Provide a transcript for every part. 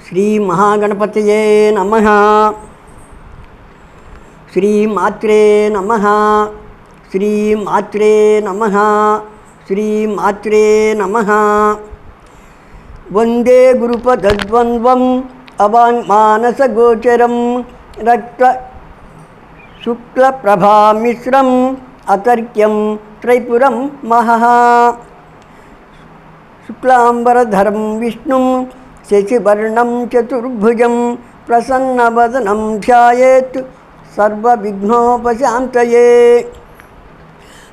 శ్రీ మహాగణపతయే నమః. శ్రీమాత్రే నమః. శ్రీమాత్రే నమః. శ్రీమాత్రే నమః. వందే గురుపదద్వంద్వం అవాంగ్మానసగోచరం రక్త శుక్లప్రభామిశ్రం అతర్క్యం త్రైపురం మహః. శుక్లాంబరధరం విష్ణుం శశివర్ణం చతుర్భుజం ప్రసన్నవదనం ధ్యాయేత్ సర్వవిఘ్నోపశాంతయే.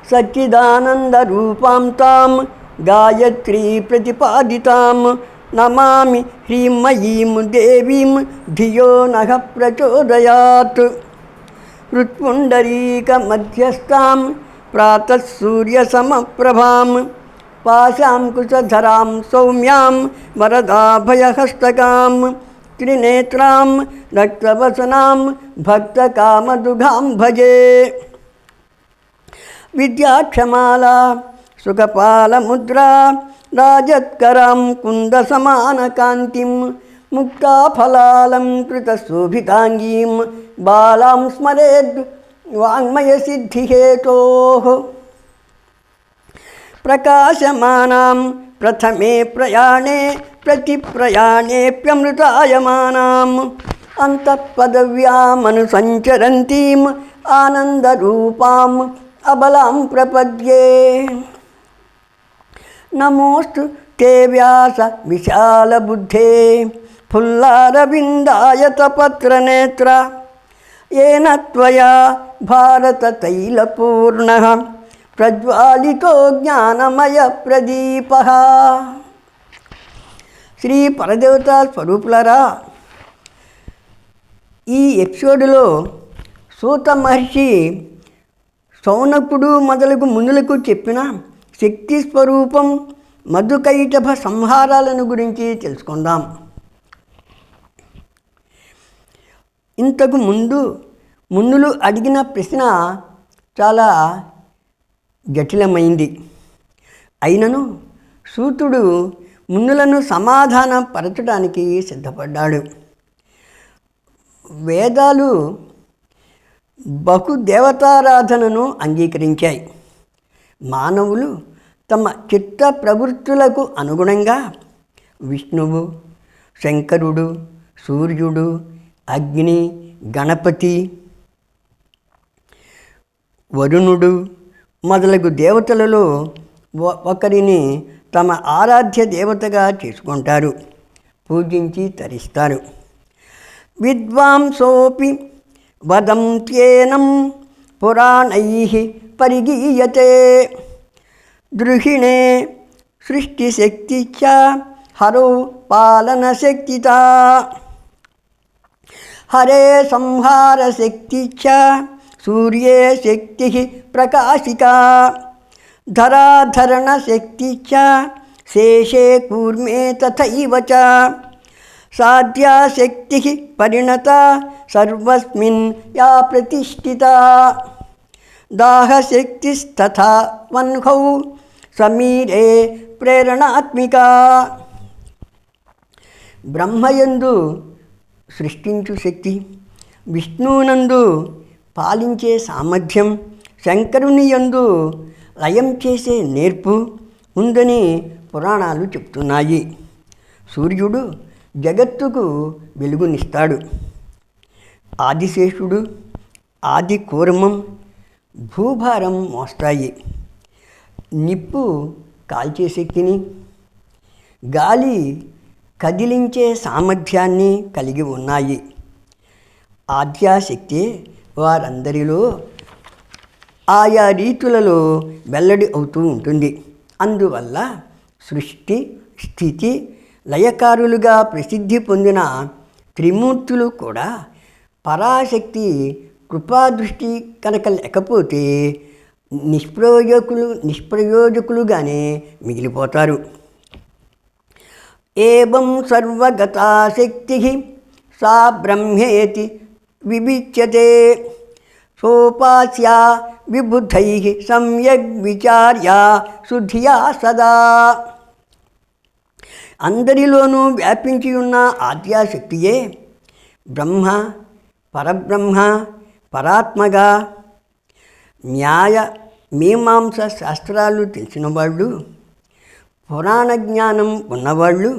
సచ్చిదానందరూపాం తాం గాయత్రీ ప్రతిపాదితాం నమామి హ్రీమయీం దేవీం ధియో నః ప్రచోదయాత్. హృత్పుండరీకమధ్యస్థాం ప్రాతః సూర్యసమప్రభాం పాశాంకుశధరాం సౌమ్యాం వరదాభయహస్తకాం త్రినేత్రాం రక్తవసనాం భక్తకామదుఘాం భజే. విద్యాక్షమాలా సుఖపాలముద్రా రాజత్కరాం కుందసమానకాంతిం ముక్తాఫలాలంకృతశోభితాంగీం బాలాం స్మరేద్ వాङ्मयसिद्धिहेतोः. ప్రకాశమానాం ప్రథమే ప్రయాణే ప్రతిప్రయాణేప్యమృతాయమానాం అంతఃపదవ్యామనుసంచరంతీం ఆనందరూపాం అబలాం ప్రపద్యే. నమోస్తు తే వ్యాస విశాలబుద్ధే ఫుల్లారవిందాయతపత్రనేత్ర ఏన త్వయా భారతతైలపూర్ణః ప్రజ్వాలితో జ్ఞానమయ ప్రదీపః. శ్రీ పరదేవతా స్వరూపులరా, ఈ ఎపిసోడ్లో సూత మహర్షి శౌనకుడు మొదలగు మునులకు చెప్పిన శక్తి స్వరూపం మధుకైటభ సంహారాలను గురించి తెలుసుకుందాం. ఇంతకు ముందు మునులు అడిగిన ప్రశ్న చాలా జటిలమైంది. అయినను సూతుడు మునులను సమాధానపరచడానికి సిద్ధపడ్డాడు. వేదాలు బహుదేవతారాధనను అంగీకరించాయి. మానవులు తమ చిత్త ప్రవృత్తులకు అనుగుణంగా విష్ణువు, శంకరుడు, సూర్యుడు, అగ్ని, గణపతి, వరుణుడు మొదలగు దేవతలలో ఒకరిని తమ ఆరాధ్య దేవతగా చేసుకుంటారు, పూజించి తరిస్తారు. విద్వాంసోపి వదంత్యేనం పురాణైః పరిగీయతే ద్రుహిణే సృష్టిశక్తి చ హరో పాలనశక్తిత హరే సంహారశక్తి చ సూర్యే శక్తి ప్రకాశికా ధరాధరణశక్తి చ శేషే కూర్మే తథైవ చ సాధ్యాశక్తి పరిణత సర్వస్మిన్ యా ప్రతిష్ఠితా దాహశక్తిస్తథా వన్హౌ సమీరే ప్రేరణాత్మికా. బ్రహ్మయందు సృష్టించు శక్తి, విష్ణువునందు పాలించే సామర్థ్యం, శంకరుని యందు లయం చేసే నేర్పు ఉందని పురాణాలు చెప్తున్నాయి. సూర్యుడు జగత్తుకు వెలుగునిస్తాడు. ఆదిశేషుడు, ఆది కూర్మం భూభారం మోస్తాయి. నిప్పు కాల్చే శక్తిని, గాలి కదిలించే సామర్థ్యాన్ని కలిగి ఉన్నాయి. ఆద్యాశక్తి వారందరిలో ఆయా రీతులలో వెల్లడి అవుతూ ఉంటుంది. అందువల్ల సృష్టి, స్థితి, లయకారులుగా ప్రసిద్ధి పొందిన త్రిమూర్తులు కూడా పరాశక్తి కృపాదృష్టి కనుక లేకపోతే నిష్ప్రయోజకులుగానే మిగిలిపోతారు. ఏవం సర్వగతా శక్తి సా బ్రహ్మేతి వివిచ్యతే సోపాస్యా విబుధై సమ్యగ్ విచార్య శుద్ధియా సదా. అందరిలోనూ వ్యాపించి ఉన్న ఆద్యాశక్తియే బ్రహ్మ, పరబ్రహ్మ, పరాత్మగా. న్యాయ మీమాంస శాస్త్రాలు తెలిసిన వాళ్ళు, పురాణ జ్ఞానం ఉన్నవాళ్ళు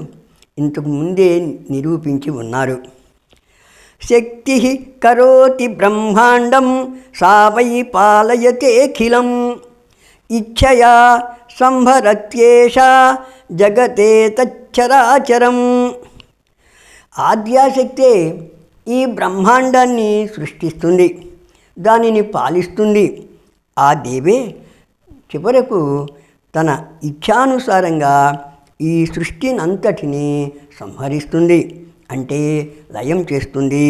ఇంతకు ముందే నిరూపించి ఉన్నారు. శక్తి కరోతి బ్రహ్మాండం సా వై పాలయతేఖిలం ఇచ్ఛయా సంభరత్యేష జగతే తచ్చరాచరం. ఆద్యాశక్తే ఈ బ్రహ్మాండాన్ని సృష్టిస్తుంది, దానిని పాలిస్తుంది. ఆ దేవే చివరకు తన ఇచ్ఛానుసారంగా ఈ సృష్టినంతటిని సంహరిస్తుంది, అంటే లయం చేస్తుంది.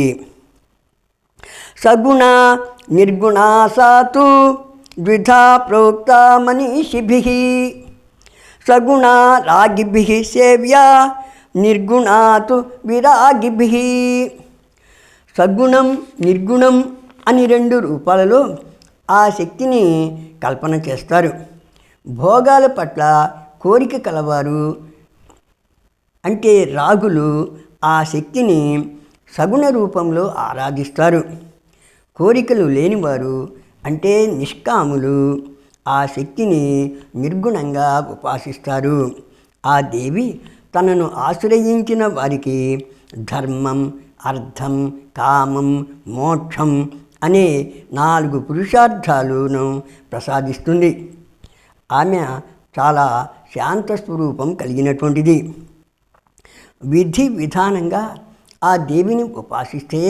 సగుణ నిర్గుణా సాతు ద్విధా ప్రోక్త మనీషిభిః. సగుణ రాగిభిః సేవ్యా నిర్గుణాతు విరాగిభిః. సగుణం, నిర్గుణం అని రెండు రూపాలలో ఆ శక్తిని కల్పన చేస్తారు. భోగాల పట్ల కోరిక కలవారు అంటే రాగులు ఆ శక్తిని సగుణ రూపంలో ఆరాధిస్తారు. కోరికలు లేనివారు అంటే నిష్కాములు ఆ శక్తిని నిర్గుణంగా ఉపాసిస్తారు. ఆ దేవి తనను ఆశ్రయించిన వారికి ధర్మం, అర్థం, కామం, మోక్షం అనే 4 పురుషార్థాలను ప్రసాదిస్తుంది. ఆమె చాలా శాంత స్వరూపం కలిగినటువంటిది. విధి విధానంగా ఆ దేవిని ఉపాసిస్తే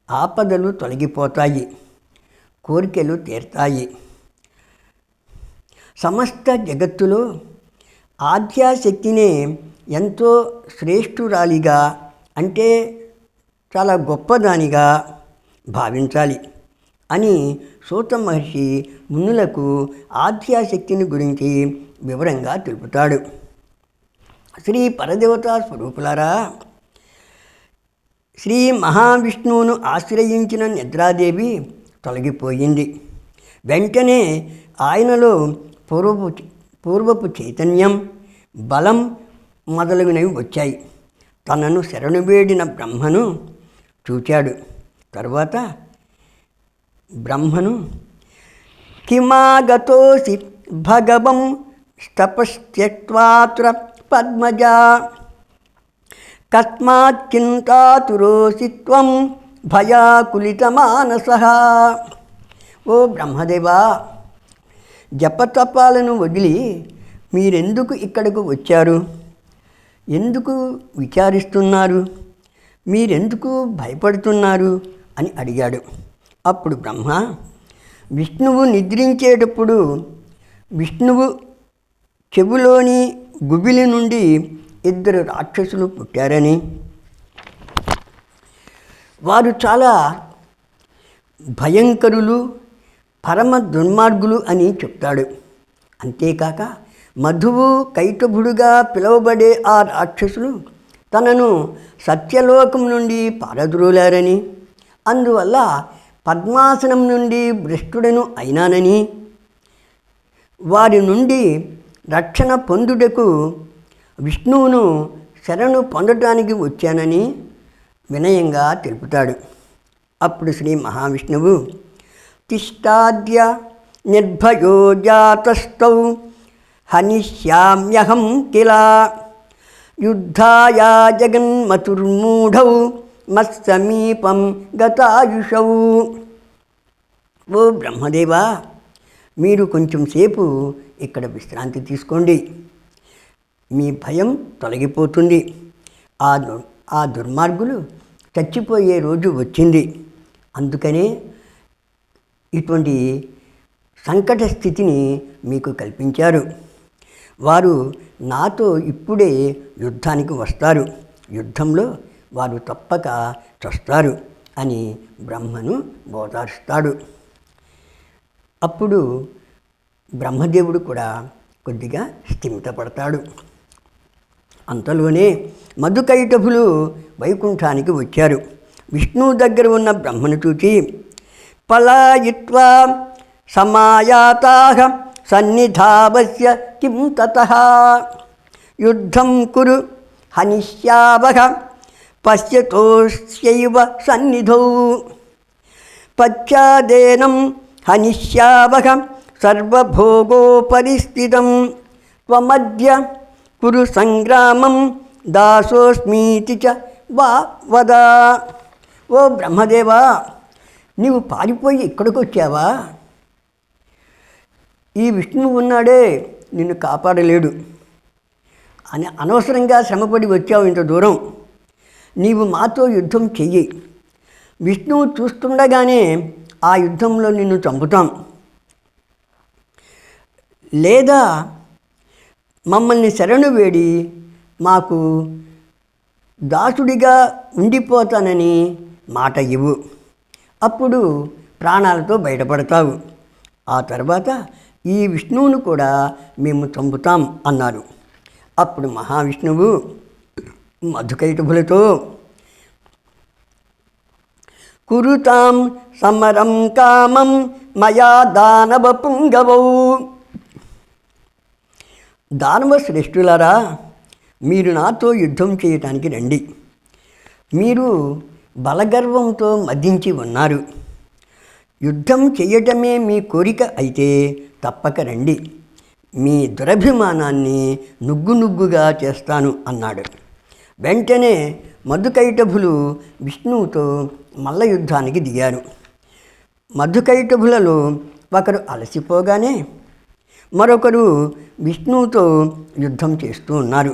ఆపదలు తొలగిపోతాయి, కోరికలు తీరుతాయి. సమస్త జగత్తులో ఆద్యాశక్తినే ఎంతో శ్రేష్ఠురాలిగా అంటే చాలా గొప్పదానిగా భావించాలి అని సూత మహర్షి మునులకు ఆద్యాశక్తిని గురించి వివరంగా తెలుపుతాడు. శ్రీ పరదేవతా స్వరూపులారా, శ్రీ మహావిష్ణువును ఆశ్రయించిన నిద్రాదేవి తొలగిపోయింది. వెంటనే ఆయనలో పూర్వపు చైతన్యం, బలం మొదలగునవి వచ్చాయి. తనను శరణు వేడిన బ్రహ్మను చూచాడు. తరువాత బ్రహ్మను కిమాగతోసి భగవం తపస్త్యక్త్వాత్ర పద్మజా కస్మాత్ చింతాతురోసి త్వం భయాకులితమానసః. ఓ బ్రహ్మదేవా, జపతపాలను వదిలి మీరెందుకు ఇక్కడకు వచ్చారు? ఎందుకు విచారిస్తున్నారు? మీరెందుకు భయపడుతున్నారు అని అడిగాడు. అప్పుడు బ్రహ్మ, విష్ణువు నిద్రించేటప్పుడు విష్ణువు చెవులోని గుబిలి నుండి 2 రాక్షసులు పుట్టారని, వారు చాలా భయంకరులు, పరమ దుర్మార్గులు అని చెప్తాడు. అంతేకాక మధువు, కైటభుడుగా పిలువబడే ఆ రాక్షసులు తనను సత్యలోకం నుండి పారద్రోలారని, అందువల్ల పద్మాసనం నుండి భ్రష్టుడను అయినానని, వారి నుండి రక్షణ పొందుటకు విష్ణువును శరణు పొందటానికి వచ్చానని వినయంగా తెలుపుతాడు. అప్పుడు శ్రీ మహావిష్ణువు, తిష్టాద్య నిర్భయో జాతస్థౌ హనిష్యామ్యహం కిల యుద్ధాయ జగన్మతుర్మూఢౌ మత్సమీపం గతాయుషౌ. ఓ బ్రహ్మదేవా, మీరు కొంచెం సేపు ఇక్కడ విశ్రాంతి తీసుకోండి. మీ భయం తొలగిపోతుంది. ఆ దుర్మార్గులు చచ్చిపోయే రోజు వచ్చింది. అందుకనే ఇటువంటి సంకట స్థితిని మీకు కల్పించారు. వారు నాతో ఇప్పుడే యుద్ధానికి వస్తారు. యుద్ధంలో వారు తప్పక చస్తారు అని బ్రహ్మను బోధారుస్తాడు. అప్పుడు బ్రహ్మదేవుడు కూడా కొద్దిగా స్థిమితపడతాడు. అంతలోనే మధుకైటభులు వైకుంఠానికి వచ్చారు. విష్ణువు దగ్గర ఉన్న బ్రహ్మను చూచి, పలాయిత్వా సమాయాతాః సన్నిధావస్య కిం తతః. యుద్ధం కురు హనిష్యావహ పశ్యతోస్యైవ సన్నిధౌ పశ్చాదేనం హనిష్యావహ సర్వభోగోపరిస్థితం త్వమద్య కురు సంగ్రామం దాసోస్మీతి చ వద. ఓ బ్రహ్మదేవా, నీవు పారిపోయి ఇక్కడికి వచ్చావా? ఈ విష్ణువు ఉన్నాడే నిన్ను కాపాడలేడు అని అనవసరంగా శ్రమపడి వచ్చావు ఇంత దూరం. నీవు మాతో యుద్ధం చెయ్యి. విష్ణువు చూస్తుండగానే ఆ యుద్ధంలో నిన్ను చంపుతాం, లేదా మమ్మల్ని శరణు వేడి మాకు దాసుడిగా ఉండిపోతానని మాట ఇవ్వు. అప్పుడు ప్రాణాలతో బయటపడతావు. ఆ తర్వాత ఈ విష్ణువును కూడా మేము చంపుతాం అన్నారు. అప్పుడు మహావిష్ణువు మధుకైటభులతో కురుతాం సమరం కామం మయా దానవ పుంగవౌ. దానవ శ్రేష్ఠులారా, మీరు నాతో యుద్ధం చేయటానికి రండి. మీరు బలగర్వంతో మదించి ఉన్నారు. యుద్ధం చేయటమే మీ కోరిక అయితే తప్పక రండి. మీ దురభిమానాన్ని నుగ్గునుగ్గుగా చేస్తాను అన్నాడు. వెంటనే మధుకైటభులు విష్ణువుతో మల్ల యుద్ధానికి దిగారు. మధుకైటభులలో ఒకరు అలసిపోగానే మరొకరు విష్ణువుతో యుద్ధం చేస్తూ ఉన్నారు.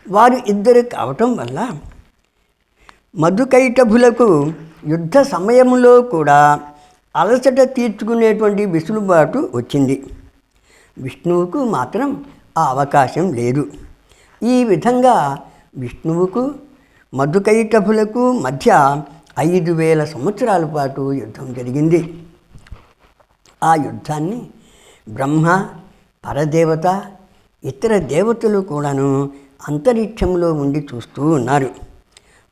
వారు ఇద్దరు కావటం వల్ల మధుకైటభులకు యుద్ధ సమయంలో కూడా అలసట తీర్చుకునేటువంటి వెసులుబాటు వచ్చింది. విష్ణువుకు మాత్రం ఆ అవకాశం లేదు. ఈ విధంగా విష్ణువుకు మధుకైటభులకు మధ్య 5000 సంవత్సరాల పాటు యుద్ధం జరిగింది. ఆ యుద్ధాన్ని బ్రహ్మ, పరదేవత, ఇతర దేవతలు కూడాను అంతరిక్షంలో ఉండి చూస్తూ ఉన్నారు.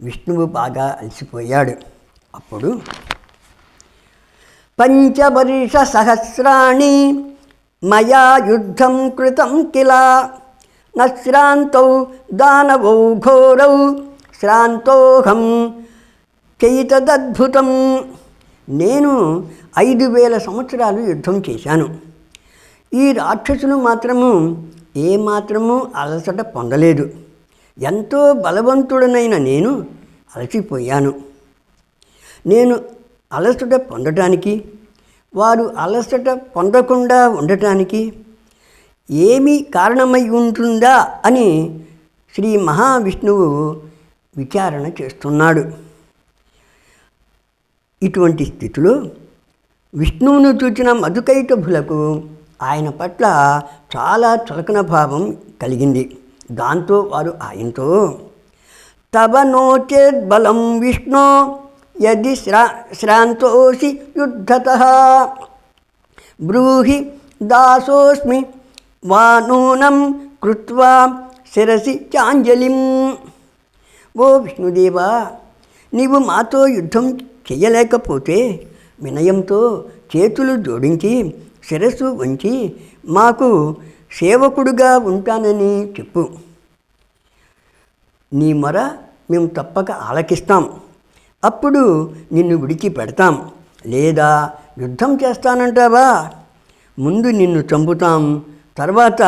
విష్ణువు బాగా అలసిపోయాడు. అప్పుడు పంచవర్ష సహస్రాణి మయా యుద్ధం కృతం కిల నశ్రాంతౌ దానవౌ ఘోరౌ శ్రాంతోహం చైతదద్భుతం. నేను 5000 సంవత్సరాలు యుద్ధం చేశాను. ఈ రాక్షసులు మాత్రము ఏమాత్రము అలసట పొందలేదు. ఎంతో బలవంతుడనైన నేను అలసిపోయాను. నేను అలసట పొందటానికి, వారు అలసట పొందకుండా ఉండటానికి ఏమి కారణమై ఉంటుందా అని శ్రీ మహావిష్ణువు విచారణ చేస్తున్నాడు. ఇటువంటి స్థితిలో విష్ణువును చూచిన మధుకైటభులకు ఆయన పట్ల చాలా చులకన భావం కలిగింది. దాంతో వారు ఆయనతో తవ నోచేద్బలం విష్ణు యది శ్రాంతోసి యుద్ధతః బ్రూహి దాసోస్మి వా నూనం కృత్వా శిరసి చాంజలిం. ఓ విష్ణుదేవా, నీవు మాతో యుద్ధం చెయ్యలేకపోతే వినయంతో చేతులు జోడించి శిరస్సు వంచి మాకు సేవకుడుగా ఉంటానని చెప్పు. నీ మొర మేము తప్పక ఆలకిస్తాం. అప్పుడు నిన్ను విడిచిపెడతాం. లేదా యుద్ధం చేస్తానంటావా? ముందు నిన్ను చంపుతాం, తర్వాత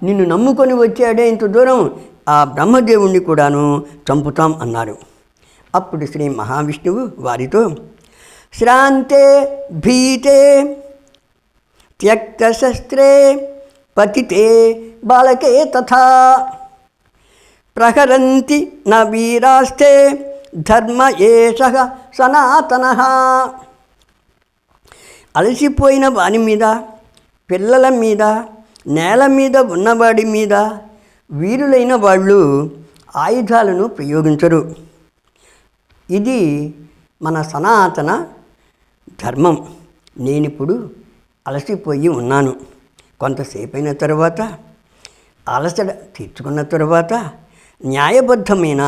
నిన్ను నమ్ముకొని వచ్చాడే ఇంత దూరం ఆ బ్రహ్మదేవుణ్ణి కూడాను చంపుతాం అన్నారు. అప్పుడు శ్రీ మహావిష్ణువు వారితో శ్రాంతే భీతే త్యక్తశస్త్రే పతితే బాలకే తథా ప్రహరంతి న వీరాస్తే ధర్మ ఏషః సనాతనః. అలసిపోయిన వాని మీద, పిల్లల మీద, నేల మీద ఉన్నవాడి మీద వీరులైన వాళ్ళు ఆయుధాలను ప్రయోగించరు. ఇది మన సనాతన ధర్మం. నేనిప్పుడు అలసిపోయి ఉన్నాను. కొంతసేపు అయిన తర్వాత, అలసట తీర్చుకున్న తర్వాత న్యాయబద్ధమైన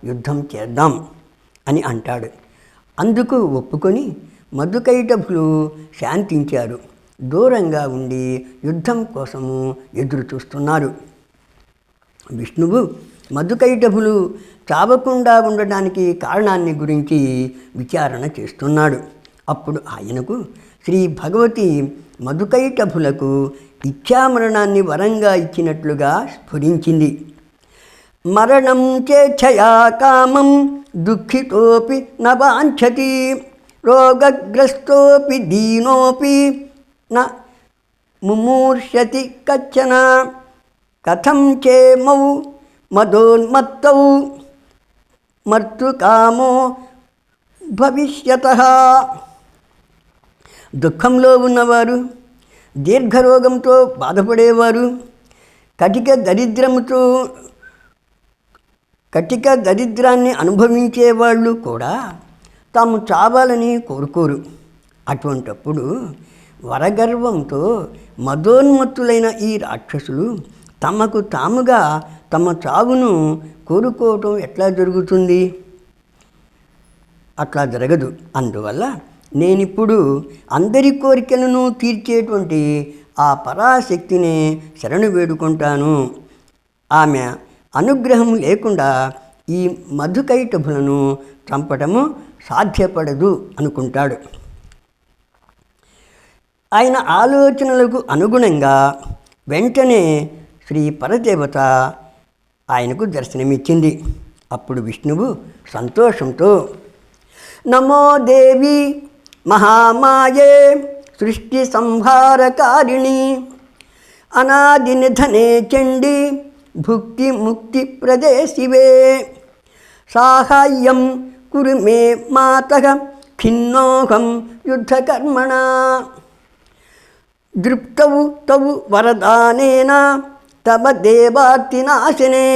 యుద్ధం చేద్దాం అని అంటాడు. అందుకు ఒప్పుకొని మధుకైటభులు శాంతించారు. దూరంగా ఉండి యుద్ధం కోసము ఎదురు చూస్తున్నారు. విష్ణువు మధుకైటభులు చావకుండా ఉండడానికి కారణాన్ని గురించి విచారణ చేస్తున్నాడు. అప్పుడు ఆయనకు శ్రీ భగవతి మధుకైటభులకు ఇచ్ఛామరణాన్ని వరంగా ఇచ్చినట్లుగా స్ఫురించింది. మరణం చేచ్ఛయా కామం దుఃఖితోపి న వాంఛతి రోగగ్రస్తోపి దీనోపి న ముమూర్షతి కచ్చన కథం చేమౌ మదోన్మత్తౌ మర్తుకామో భవిష్యతః. దుఃఖంలో ఉన్నవారు, దీర్ఘరోగంతో బాధపడేవారు, కటిక దరిద్రాన్ని అనుభవించేవాళ్ళు కూడా తాము చావాలని కోరుకోరు. అటువంటప్పుడు వరగర్వంతో మదోన్మత్తులైన ఈ రాక్షసులు తమకు తాముగా తమ చావును కోరుకోవటం ఎట్లా జరుగుతుంది? అట్లా జరగదు. అందువల్ల నేనిప్పుడు అందరి కోరికలను తీర్చేటువంటి ఆ పరాశక్తినే శరణు వేడుకుంటాను. ఆమె అనుగ్రహం లేకుండా ఈ మధుకైటభులను చంపటము సాధ్యపడదు అనుకుంటాడు. ఆయన ఆలోచనలకు అనుగుణంగా వెంటనే శ్రీ పరదేవత ఆయనకు దర్శనమిచ్చింది. అప్పుడు విష్ణువు సంతోషంతో, నమో దేవి మహామాయే సృష్టి సంహారకారిణి అనాది నిధనే చండి భుక్తి ముక్తి ప్రదే శివే సాహాయ్యం కురు మే మాతః ఖిన్నోహం యుద్ధకర్మణ దృప్తౌ తౌ వరదానేన తవ దేవార్తినాశనే.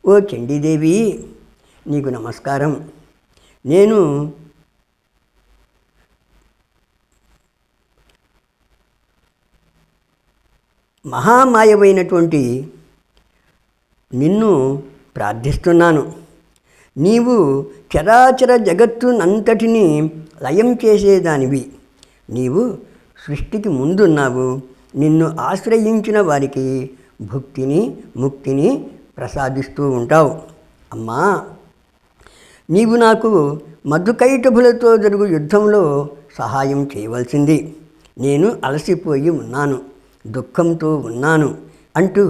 ఓ చండీదేవి, నీకు నమస్కారం. నేను మహామాయమైనటువంటి నిన్ను ప్రార్థిస్తున్నాను. నీవు చరాచర జగత్తునంతటినీ లయం చేసేదానివి. నీవు సృష్టికి ముందున్నావు. నిన్ను ఆశ్రయించిన వారికి భుక్తిని ముక్తిని ప్రసాదిస్తూ ఉంటావు. అమ్మా, నీవు నాకు మధుకైటభులతో జరుగు యుద్ధంలో సహాయం చేయవలసింది. నేను అలసిపోయి ఉన్నాను, దుఃఖంతో ఉన్నాను అంటూ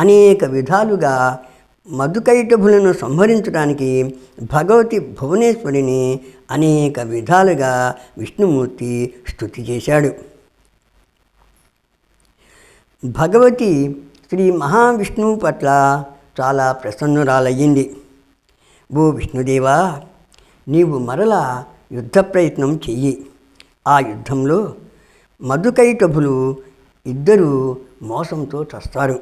అనేక విధాలుగా మధుకైటభులను సంహరించడానికి భగవతి భువనేశ్వరిని అనేక విధాలుగా విష్ణుమూర్తి స్తుతి చేశాడు. భగవతి శ్రీ మహావిష్ణువు పట్ల చాలా ప్రసన్నురాలయ్యింది. ఓ విష్ణుదేవా, నీవు మరలా యుద్ధ ప్రయత్నం చెయ్యి. ఆ యుద్ధంలో మధుకైటభులు ఇద్దరు మోసంతో చస్తారు.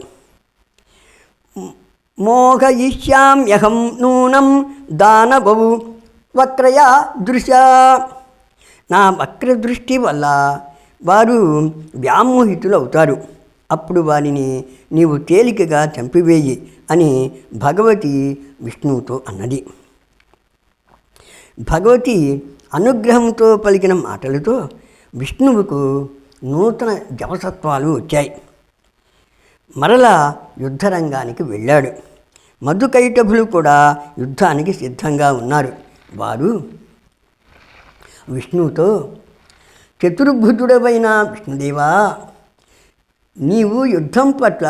మోహయిష్యామ్యహం నూనం దానవౌ వక్రయా దృశ. నా వక్రదృష్టి వల్ల వారు వ్యామోహితులవుతారు. అప్పుడు వారిని నీవు తేలికగా చంపివేయి అని భగవతి విష్ణువుతో అన్నది. భగవతి అనుగ్రహంతో పలికిన మాటలతో విష్ణువుకు నూతన జవసత్వాలు వచ్చాయి. మరలా యుద్ధరంగానికి వెళ్ళాడు. మధుకైటభులు కూడా యుద్ధానికి సిద్ధంగా ఉన్నారు. వారు విష్ణువుతో, చతుర్భుజుడవైన విష్ణుదేవా, నీవు యుద్ధం పట్ల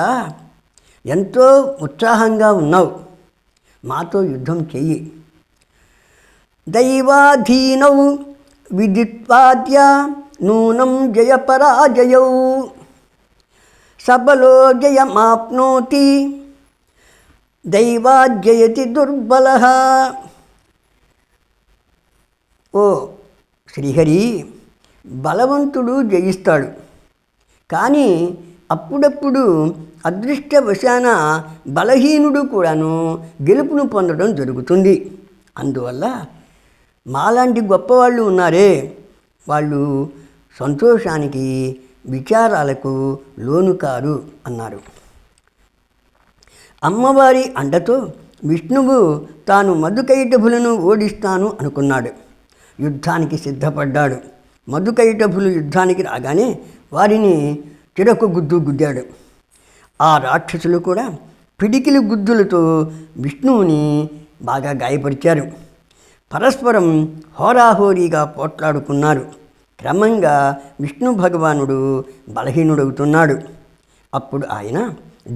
ఎంతో ఉత్సాహంగా ఉన్నావు. మాతో యుద్ధం చెయ్యి. దైవాధీనౌ విదిత్వాద్య నూనం జయపరాజయౌ సబలో జయమాప్నోతి దైవాజ్జయతి దుర్బలః. ఓ శ్రీహరి, బలవంతుడు జయిస్తాడు, కానీ అప్పుడప్పుడు అదృష్టవశాన బలహీనుడు కూడాను గెలుపును పొందడం జరుగుతుంది. అందువల్ల మాలాంటి గొప్పవాళ్ళు ఉన్నారే, వాళ్ళు సంతోషానికి విచారాలకు లోను కారు అన్నారు. అమ్మవారి అండతో విష్ణువు తాను మధుకైటభులను ఓడిస్తాను అనుకున్నాడు. యుద్ధానికి సిద్ధపడ్డాడు. మధుకైటభులు యుద్ధానికి రాగానే వారిని చిరకు గుద్దాడు. ఆ రాక్షసులు కూడా పిడికిలి గుద్దులతో విష్ణువుని బాగా గాయపరిచారు. పరస్పరం హోరాహోరీగా పోట్లాడుకున్నారు. క్రమంగా విష్ణు భగవానుడు బలహీనుడవుతున్నాడు. అప్పుడు ఆయన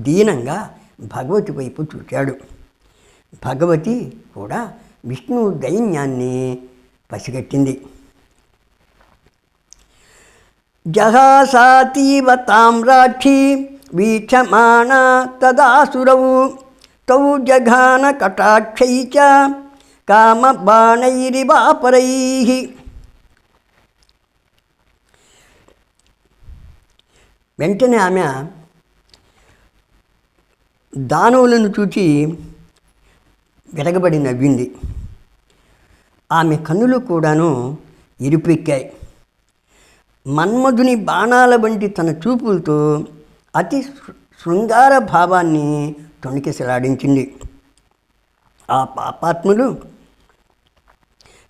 దీనంగా భగవతి వైపు చూశాడు. భగవతి కూడా విష్ణు దైన్యాన్ని పసిగట్టింది. జహాసాతీవ తామ్రాక్షి వీక్షమాణ తదాసురౌ తౌ జఘాన కటాక్షై చ కామబాణైరివాపరై. వెంటనే ఆమె దానవులను చూచి విరగబడి నవ్వింది. ఆమె కన్నులు కూడాను ఎరుపెక్కాయి. మన్మధుని బాణాల వంటి తన చూపులతో అతి శృంగార భావాన్ని తొణికిసలాడించింది. ఆ పాపాత్ములు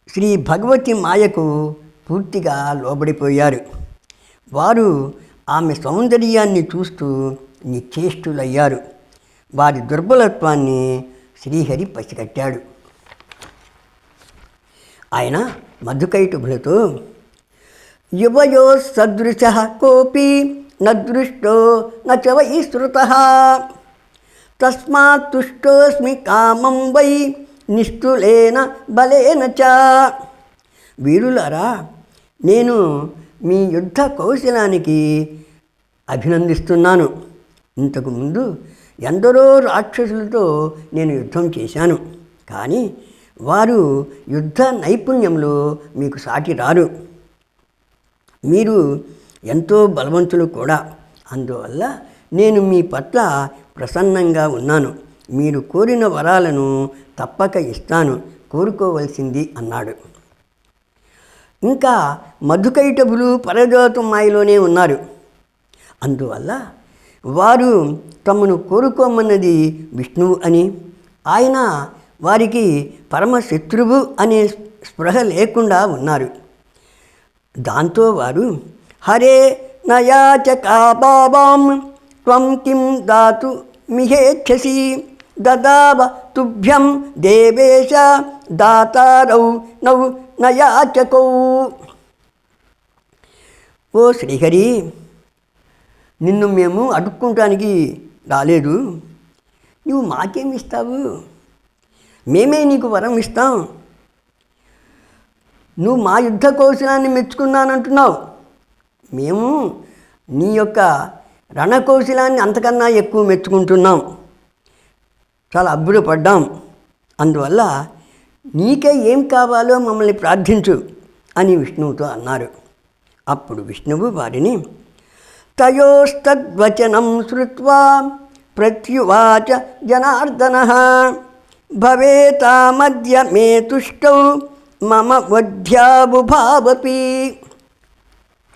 శ్రీ భగవతి మాయకు పూర్తిగా లోబడిపోయారు. వారు ఆమె సౌందర్యాన్ని చూస్తూ నిశ్చేష్టులయ్యారు. వారి దుర్బలత్వాన్ని శ్రీహరి పసిగట్టాడు. ఆయన మధుకైటభులతో యువయో సదృశ కోపి నదృష్టో నచ వై శ్రుతః తస్మాత్ తుష్టోస్మి కామం వై నిష్ఠులేన బలేన చ. వీరులారా, నేను మీ యుద్ధ కౌశలానికి అభినందిస్తున్నాను. ఇంతకుముందు ఎందరో రాక్షసులతో నేను యుద్ధం చేశాను, కానీ వారు యుద్ధ నైపుణ్యంలో మీకు సాటి రారు. మీరు ఎంతో బలవంతులు కూడా. అందువల్ల నేను మీ పట్ల ప్రసన్నంగా ఉన్నాను. మీరు కోరిన వరాలను తప్పక ఇస్తాను, కోరుకోవలసింది అన్నాడు. ఇంకా మధుకైటభులు పరజోతం మాయలోనే ఉన్నారు. అందువల్ల వారు తమను కోరుకోమన్నది విష్ణువు అని, ఆయన వారికి పరమశత్రువు అనే స్పృహ లేకుండా ఉన్నారు. దాంతో వారు హరే నయాచకా బాబాం త్వం కిం దాతు మిహేచ్ఛసి దదావ తుభ్యం దేవేశ దాతారౌ నౌ నయాచకౌ. ఓ శ్రీహరి, నిన్ను మేము అడుక్కుంటానికి రాలేదు. నువ్వు మాకేమి ఇస్తావు? మేమే నీకు వరం ఇస్తాం. నువ్వు మా యుద్ధ కౌశలాన్ని మెచ్చుకున్నానంటున్నావు. మేము నీ యొక్క రణకౌశలాన్ని అంతకన్నా ఎక్కువ మెచ్చుకుంటున్నాం. చాలా అబ్బురపడ్డాం. అందువల్ల నీకే ఏం కావాలో మమ్మల్ని ప్రార్థించు అని విష్ణువుతో అన్నారు. అప్పుడు విష్ణువు వారిని తయోస్తద్వచనం శ్రుత్వా ప్రత్యువాచ జనార్దనః భవేతామద్య మే తుష్టౌ మమ వధ్యాబుభావపి.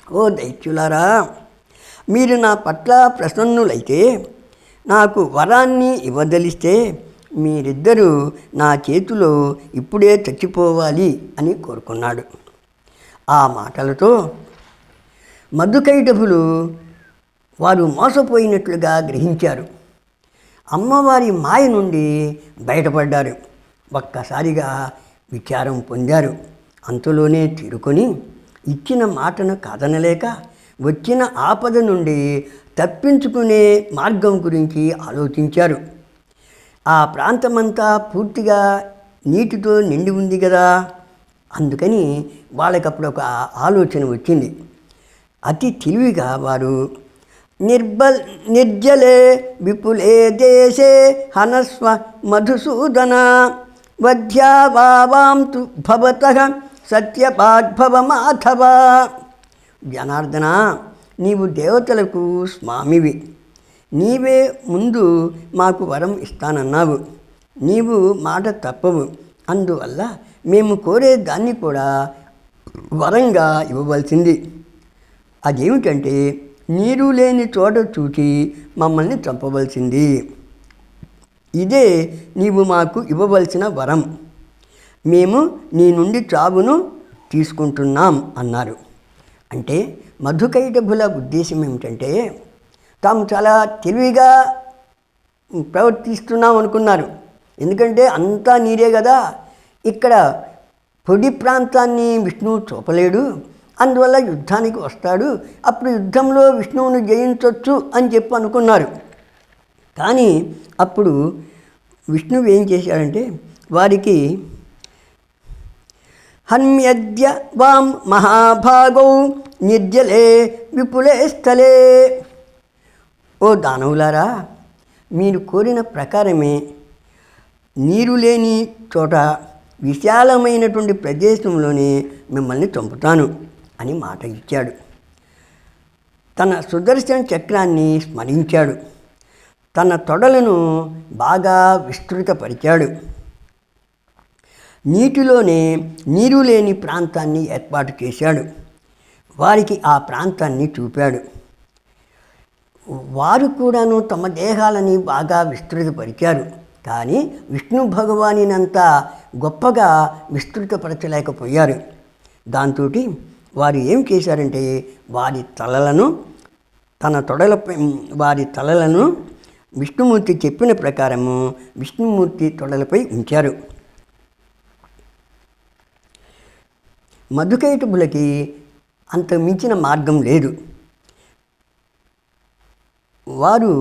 ఓ దైత్యులారా, మీరు నా పట్ల ప్రసన్నులైతే, నాకు వరాన్ని ఇవ్వదలిస్తే మీరిద్దరూ నా చేతిలో ఇప్పుడే చచ్చిపోవాలి అని కోరుకున్నాడు. ఆ మాటలతో మధుకైటభులు వారు మోసపోయినట్లుగా గ్రహించారు. అమ్మవారి మాయ నుండి బయటపడ్డారు. ఒక్కసారిగా విచారం పొందారు. అంతలోనే తీరుకొని ఇచ్చిన మాటను కాదనలేక వచ్చిన ఆపద నుండి తప్పించుకునే మార్గం గురించి ఆలోచించారు. ఆ ప్రాంతమంతా పూర్తిగా నీటితో నిండి ఉంది కదా, అందుకని వాళ్ళకప్పుడు ఒక ఆలోచన వచ్చింది. అతి తెలివిగా వారు నిర్జలే విపులే దేశే హనస్వ మధుసూదన వధ్యావాం తు భవతః సత్యపాద్భవ మాధవ. జనార్దన, నీవు దేవతలకు స్వామివి. నీవే ముందు మాకు వరం ఇస్తానన్నావు. నీవు మాట తప్పవు. అందువల్ల మేము కోరే దాన్ని కూడా వరంగా ఇవ్వవలసింది. అదేమిటంటే నీరు లేని చోట చూచి మమ్మల్ని చంపవలసింది. ఇదే నీవు మాకు ఇవ్వవలసిన వరం. మేము నీ నుండి చావును తీసుకుంటున్నాం అన్నారు. అంటే మధుకైటభుల ఉద్దేశం ఏమిటంటే, తాము చాలా తెలివిగా ప్రవర్తిస్తున్నాం అనుకున్నారు. ఎందుకంటే అంతా నీరే కదా, ఇక్కడ పొడి ప్రాంతాన్ని విష్ణువు చూపలేడు, అందువల్ల యుద్ధానికి వస్తాడు, అప్పుడు యుద్ధంలో విష్ణువును జయించవచ్చు అని చెప్పి అనుకున్నారు. కానీ అప్పుడు విష్ణువు ఏం చేశాడంటే వారికి హన్యద్య వాం మహాభాగౌ నిర్జలే విపులే స్థలే, ఓ దానవులారా, మీరు కోరిన ప్రకారమే నీరు లేని చోట విశాలమైనటువంటి ప్రదేశంలోనే మిమ్మల్ని చంపుతాను అని మాట ఇచ్చాడు. తన సుదర్శన చక్రాన్ని స్మరించాడు. తన తొడలను బాగా విస్తృతపరిచాడు. నీటిలోనే నీరు లేని ప్రాంతాన్ని ఏర్పాటు చేశాడు. వారికి ఆ ప్రాంతాన్ని చూపాడు. వారు కూడాను తమ దేహాలని బాగా విస్తృతపరిచారు. కానీ విష్ణు భగవానినంత గొప్పగా విస్తృతపరచలేకపోయారు. దాంతో వారు ఏం చేశారంటే వారి తలలను విష్ణుమూర్తి చెప్పిన ప్రకారము విష్ణుమూర్తి తొడలపై ఉంచారు. మధుకైటభులకి అంత మించిన మార్గం లేదు. వారు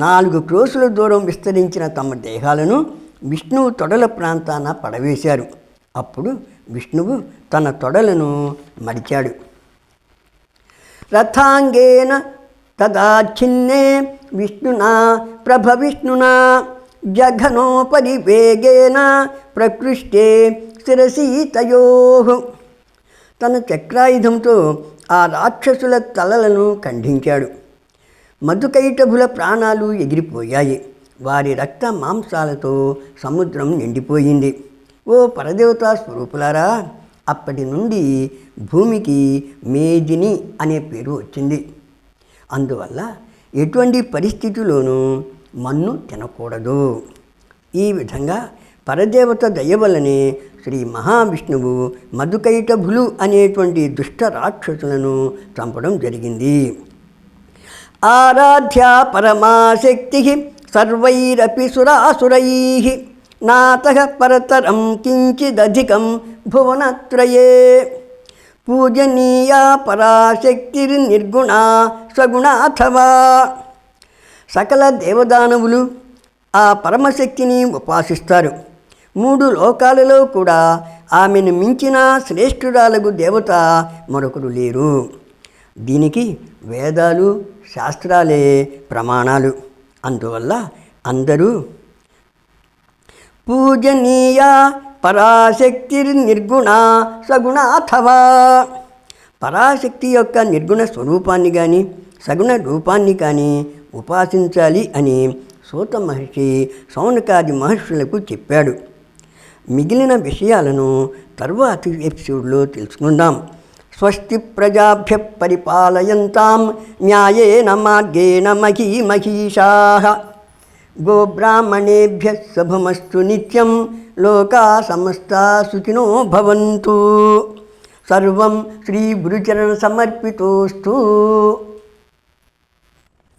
4 క్రోసుల దూరం విస్తరించిన తమ దేహాలను విష్ణువు తొడల ప్రాంతాన పడవేశారు. అప్పుడు విష్ణువు తన తొడలను మడిచాడు. రథాంగేన తదాచ్ఛిన్నే విష్ణునా ప్రభవిష్ణునా జఘనోపరి వేగేన ప్రకృష్టే శిరసి తయోః. తన చక్రాయుధంతో ఆ రాక్షసుల తలలను ఖండించాడు. మధుకైటభుల ప్రాణాలు ఎగిరిపోయాయి. వారి రక్త మాంసాలతో సముద్రం నిండిపోయింది. ఓ పరదేవతా స్వరూపులారా, అప్పటి నుండి భూమికి మేదిని అనే పేరు వచ్చింది. అందువల్ల ఎటువంటి పరిస్థితిలోనూ మన్ను తినకూడదు. ఈ విధంగా పరదేవత దయ వల్లనే శ్రీ మహావిష్ణువు మధుకైటభులు అనేటువంటి దుష్ట రాక్షసులను చంపడం జరిగింది. ఆరాధ్యా పరమాశక్తి సర్వైరపి సురాసురైః నాతః పరతరం కించిదధికం భువనత్రయే పూజనీయా పరాశక్తిర్నిర్గుణా స్వగుణాథవా. సకల దేవదానవులు ఆ పరమశక్తిని ఉపాసిస్తారు. 3 లోకాలలో కూడా ఆమెను మించిన శ్రేష్ఠురాలకు దేవత మరొకరు లేరు. దీనికి వేదాలు శాస్త్రాలే ప్రమాణాలు. అందువల్ల అందరూ పూజనీయ పరాశక్తిర్నిర్గుణ సగుణాథవా, పరాశక్తి యొక్క నిర్గుణ స్వరూపాన్ని కానీ సగుణ రూపాన్ని కానీ ఉపాసించాలి అని సూత మహర్షి శౌనకాది మహర్షులకు చెప్పాడు. మిగిలిన విషయాలను తరువాతి ఎపిసోడ్లో తెలుసుకుందాం. స్వస్తి ప్రజాభ్య పరిపాలయంతాం న్యాయేన మార్గేణ మహీమహీషాః గోబ్రాహ్మణేభ్యః శుభమస్తు నిత్యం లోకా సమస్తా సుఖినో భవంతు. సర్వం శ్రీ గురుచరణ సమర్పితోస్తు.